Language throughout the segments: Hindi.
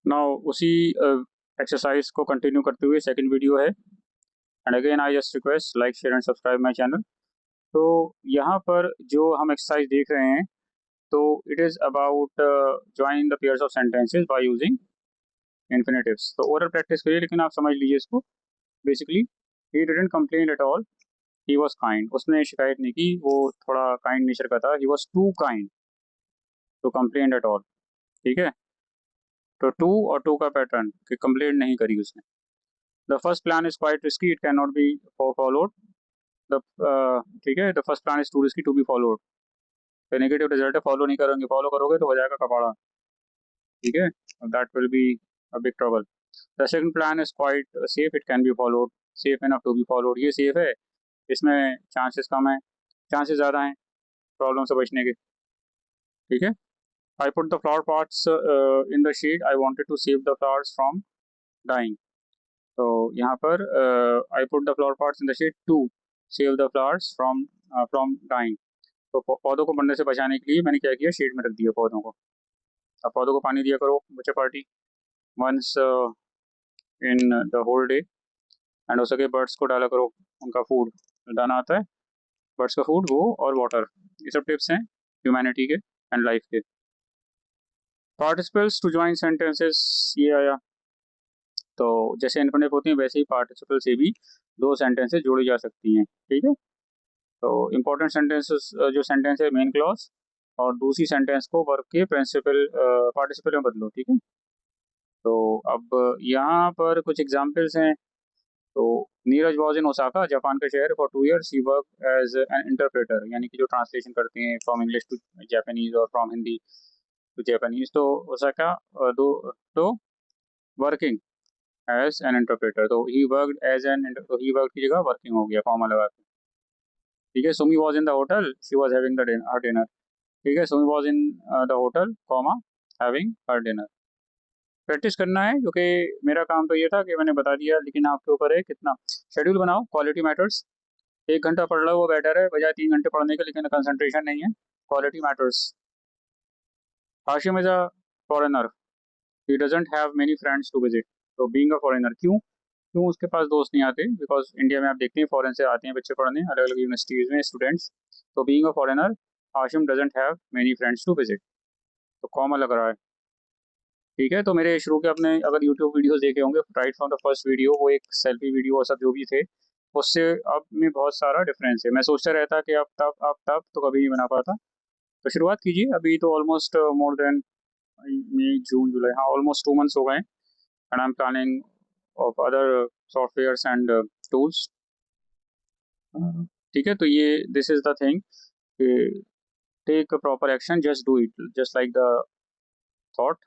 नाउ उसी एक्सरसाइज को कंटिन्यू करते हुए सेकंड वीडियो है। And again I just request like share and subscribe my channel. तो यहाँ पर जो हम एक्सरसाइज देख रहे हैं, तो it is about join the pairs of sentences by using infinitives. तो ओरल प्रैक्टिस करिए, लेकिन आप समझ लीजिए इसको। Basically he didn't complain at all, he was kind. उसने शिकायत नहीं की, वो थोड़ा काइंड नेचर का था। He was too kind to complain at all. ठीक है, तो टू और टू का पैटर्न कि कंप्लेन नहीं करी उसने। The first plan is quite risky, it can not be followed. The ठीक है, the first plan is too risky to be followed. तो नेगेटिव रिजल्ट है, फॉलो नहीं करोगे, फॉलो करोगे तो हो जाएगा कपाड़ा। ठीक है, that will be a big trouble. The second plan is quite safe, it can be followed, safe enough to be followed. ये सेफ है, इसमें चांसेस कम है, चांसेस ज़्यादा हैं प्रॉब्लम से बचने के। ठीक है, I put the flower pots in the shed, I wanted to save the flowers from dying. तो यहाँ पर I put the flower pots in the shed to save the flowers from dying. तो पौधों को मरने से बचाने के लिए मैंने क्या किया, शेड में रख दिया पौधों को। अब पौधों को पानी दिया करो बच्चा party once in the whole day. And हो सके बर्ड्स को डाला करो, उनका फूड डालना आता है, बर्ड्स का फूड वो और वाटर। ये सब टिप्स हैं ह्यूमैनिटी के एंड लाइफ के। पार्टिसिपल्स टू ज्वाइन सेंटेंसेस, ये आया। तो जैसे इन्फिनेटिव होती हैं वैसे ही पार्टिसिपल से भी दो सेंटेंसेस जोड़ी जा सकती हैं। ठीक है, तो इम्पोर्टेंट सेंटेंसेस जो सेंटेंस है मेन क्लॉज, और दूसरी सेंटेंस को वर्ब के प्रिंसिपल पार्टिसिपल में बदलो। ठीक है, तो अब यहाँ पर कुछ एग्जांपल्स हैं। तो Neeraj was in Osaka, Japan का शहर, for 2 years he work as an interpreter, यानी कि जो ट्रांसलेशन करते हैं फ्रॉम इंग्लिश टू जापानीज और फ्रॉम हिंदी टू जापानीज। तो ओसाका दो, तो वर्किंग एज एन इंटरप्रेटर, तो ही वर्कड एज एन, तो ही वर्क की जगह वर्किंग हो गया कॉमा लगा के। ठीक है, Sumi was in the hotel, she was having the dinner. ठीक है, Sumi was in the hotel comma having her dinner. Practice करना है, क्योंकि मेरा काम तो ये था कि मैंने बता दिया, लेकिन आपके ऊपर है कितना। शेड्यूल बनाओ, क्वालिटी मैटर्स। 1 घंटा पढ़ लो वो बेटर है बजाय 3 घंटे पढ़ने के, लेकिन कंसंट्रेशन नहीं है। Quality matters. Hashim is a foreigner, he doesn't have many friends to visit. तो बीइंग अ फॉरेनर, क्यों क्यों उसके पास दोस्त नहीं आते? बिकॉज इंडिया में आप देखते हैं फॉरेन से आते हैं बच्चे पढ़ने अलग अलग यूनिवर्सिटीज़ में स्टूडेंट्स। तो being a foreigner, Hashim doesn't have many friends to visit. तो कॉमा लग रहा है। ठीक है, तो मेरे शुरू के अपने अगर यूट्यूब वीडियोस देखे होंगे, right from the first video, वो एक सेल्फी वीडियो और सब जो भी थे, उससे अब में बहुत सारा डिफरेंस है। मैं सोचता रहता कि अब तब तो कभी नहीं बना पाता। तो शुरुआत कीजिए, अभी तो ऑलमोस्ट मोर देन मई जून जुलाई, हाँ ऑलमोस्ट 2 months हो गए। And I am planning of other softwares and tools. ठीक है, तो ये this is the thing, take proper action, just do it just like the thought.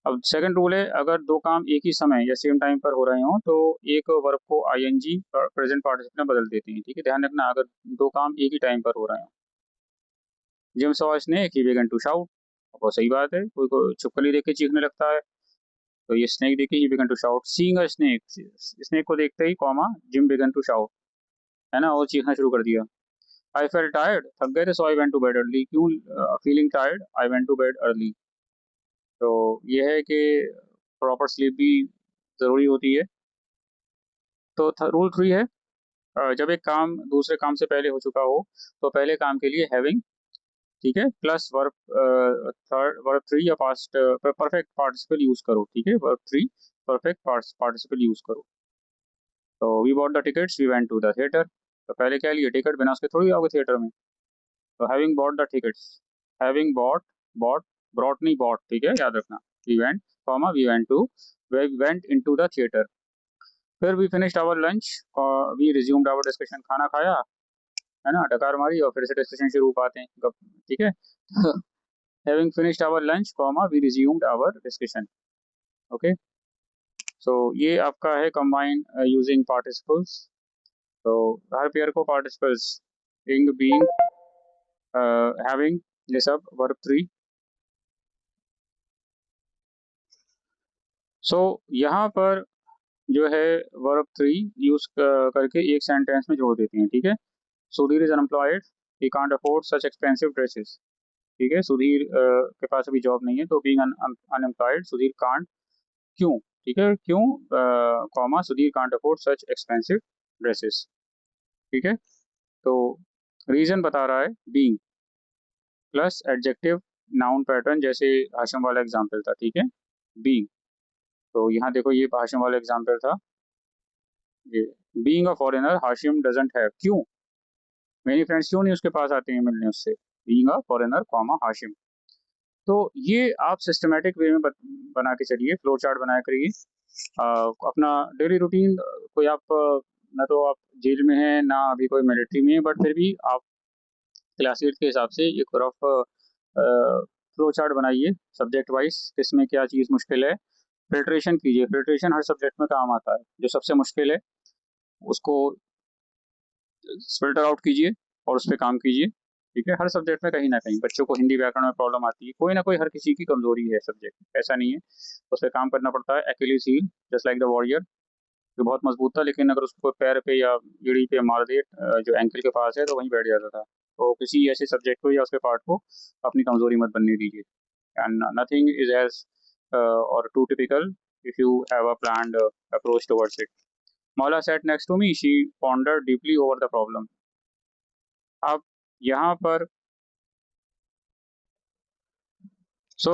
अब सेकंड रूल है, अगर दो काम एक ही समय या सेम टाइम पर हो रहे हो, तो एक वर्ब को आईएनजी प्रेजेंट पार्टिसिपल में बदल देते हैं। ठीक है, ध्यान रखना, अगर दो काम एक ही टाइम पर हो रहे हो। Jim saw snake he began to shout. बहुत सही बात है, कोई को छिपकली देख के चीखने लगता है, तो ये स्नेक देख के ही began to shout. Seeing a snake, snake को देखते ही comma Jim began to shout, है ना, और चीखना शुरू कर दिया। आई फेल टायर्ड, थक गए थे, so I went to bed early. क्यों feeling tired, I went to bed early. तो ये है कि प्रॉपर स्लीप भी ज़रूरी होती है। तो रूल 3 है, जब एक काम दूसरे काम से पहले हो चुका हो, तो पहले काम के लिए हैविंग, ठीक है, प्लस वर्ब थर्ड वर्ब 3 या पास्ट परफेक्ट पार्टिसिपल यूज करो। ठीक है, वर्ब 3 परफेक्ट पार्टिसिपल यूज करो। तो we bought the tickets, we went to the theatre. तो पहले क्या लिए, टिकट, बिना उसके थोड़ी आओगे थिएटर में। तो having bought the tickets, having bought, bought, brought नहीं बॉट। ठीक है, याद रखना। We went comma we went to, we went into the theatre. फिर we finished our lunch, we resumed our discussion. खाना खाया, है ना, डकार मारी और फिर से डिस्कशन शुरू पाते हैं। ठीक है, having finished our lunch comma we resumed our discussion. Okay, so ये आपका है कंबाइन यूजिंग पार्टिसिपल्स। तो हर पेयर को पार्टिसिपल्स इंग बीइंग हैविंग, ये सब वर्ब 3। सो यहाँ पर जो है वर्ब 3 यूज करके एक सेंटेंस में जोड़ देते हैं। ठीक है, Sudhir is unemployed, he can't afford such expensive dresses. ठीक है, सुधीर के पास अभी जॉब नहीं है, तो बीइंग अनएम्प्लॉयड सुधीर कांट, क्यों, ठीक है, क्यों, comma Sudhir can't afford such expensive dresses, ठीक है। तो रीजन बता रहा है being plus adjective noun pattern, जैसे हाशिम वाला एग्जाम्पल था, ठीक है, बीइंग। तो यहाँ देखो ये हाशिम वाला एग्जाम्पल था, ये being a foreigner Hashim doesn't have, क्यों मेनी फ्रेंड्स क्यों नहीं उसके पास आते हैं मिलने उससे, being a foreigner comma Hashim. तो ये आप सिस्टमेटिक वे में बना के चलिए, फ्लो चार्ट बना करिए। अपना डेली रूटीन, कोई आप ना तो आप जेल में हैं ना अभी कोई मिलिट्री में है, बट फिर भी आप क्लासेट के हिसाब से एक रफ फ्लो चार्ट बनाइए सब्जेक्ट वाइज, किसमें क्या चीज़ मुश्किल है, फिल्ट्रेशन कीजिए, फिल्ट्रेशन हर सब्जेक्ट में काम आता है, जो सबसे मुश्किल है उसको फिल्टर आउट कीजिए और उस पर काम कीजिए, ठीक है। हर सब्जेक्ट में कहीं ना कहीं बच्चों को हिंदी व्याकरण में प्रॉब्लम आती है, कोई ना कोई हर किसी की कमजोरी है सब्जेक्ट, ऐसा नहीं है, उस पर काम करना पड़ता है। Achilles heel just like the warrior, जो बहुत मजबूत था, लेकिन अगर उसको पैर पे या एड़ी पे मार दे जो एंकल के पास है, तो वहीं बैठ जाता था। तो किसी ऐसे सब्जेक्ट को या उसके पार्ट को अपनी कमजोरी मत बनने दीजिए, एंड नथिंग इज एज और too typical if you have a planned approach towards it. Mala sat next to me. She pondered deeply over the problem. अब यहाँ पर सो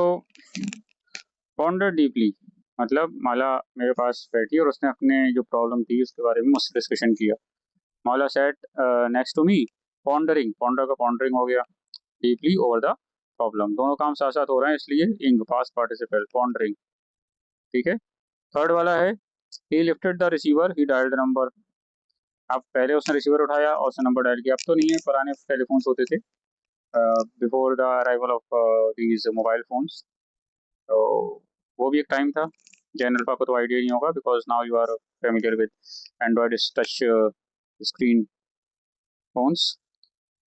पॉन्डर डीपली मतलब माला मेरे पास बैठी और उसने अपने जो प्रॉब्लम थी उसके बारे में मुझसे डिस्कशन किया। Mala sat next to me, pondering, ponder का पॉन्डरिंग हो गया, डीपली ओवर द प्रॉब्लम, दोनों काम साथ साथ हो रहे हैं, इसलिए इंग पास्ट पार्टिसिपल पॉन्डरिंग, ठीक है। थर्ड वाला है ही lifted the receiver he dialled the number. अब पहले उसने रिसीवर उठाया और उसने नंबर डायल किया, अब तो नहीं है, पुराने टेलीफोन्स होते थे before the arrival of these mobile phones. तो वो भी एक टाइम था, जनरल पा को तो आइडिया नहीं होगा because now you are familiar with Android touch screen phones.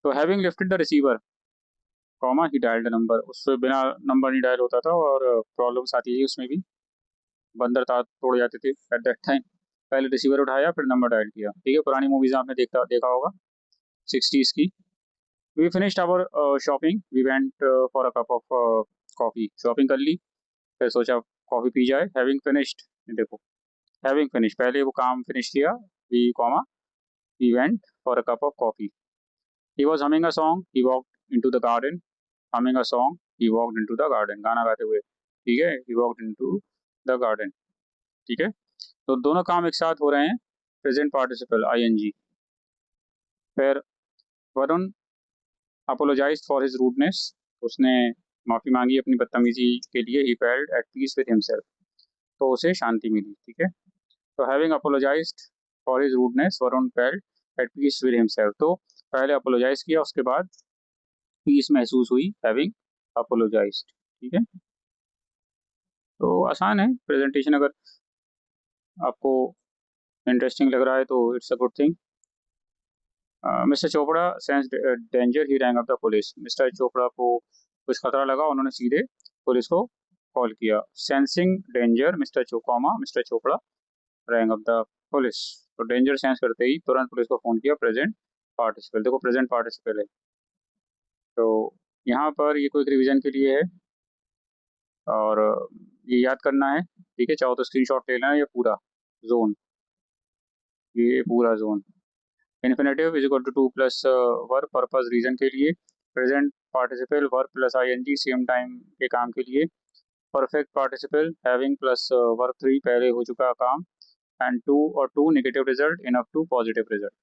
तो having lifted the receiver comma he dialled number, उससे बिना नंबर नहीं डायल होता था और प्रॉब्लम्स आती थी उसमें भी, बंदर तार तोड़ जाते थे एट दैट टाइम। पहले रिसीवर उठाया फिर नंबर डायल किया, ठीक है, पुरानी मूवीज आपने देखा होगा 60s की। We finished our shopping, we went for a cup of coffee, shopping कर ली, फिर सोचा कॉफी पी जाए। हैविंग फिनिश्ड, देखो हैविंग फिनिश, पहले वो काम फिनिश किया, we comma we went for a cup of coffee. He was humming a song, he walked into the garden, humming a song, he walked into the garden, गाना गाते हुए, ठीक है, he walked into the garden, ठीक है। तो दोनों काम एक साथ हो रहे हैं, प्रेजेंट पार्टिसिपल आईएनजी। फिर Varun apologise for his rudeness, उसने माफी मांगी अपनी बदतमीजी के लिए, he felt at peace with himself, तो उसे शांति मिली, ठीक है। तो having apologised for his rudeness Varun felt at peace with himself, तो पहले अपोलोजाइज किया उसके बाद पीस महसूस हुई, हैविंग अपोलोजाइज्ड, ठीक है। तो आसान है प्रेजेंटेशन, अगर आपको इंटरेस्टिंग लग रहा है तो it's a good thing. Mister Chopra sense danger he wrong up the police, mister Chopra को कुछ खतरा लगा, उन्होंने सीधे पुलिस को कॉल किया। Sensing danger mister Chopra wrong up the police, तो डेंजर सेंस करते ही तुरंत पुलिस को फोन किया, प्रेजेंट पार्टिसिपल, देखो प्रेजेंट पार्टिसिपल है। तो यहाँ पर ये कोई रिवीजन के लिए है और ये याद करना है, ठीक है, चाहो तो स्क्रीनशॉट ले लेना, ये पूरा जोन, ये पूरा zone. Infinitive is equal to to plus verb purpose reason के लिए, present participle verb plus ING same time के काम के लिए, perfect participle having plus verb three पहले हो चुका काम, एंड टू और too negative result enough to positive result.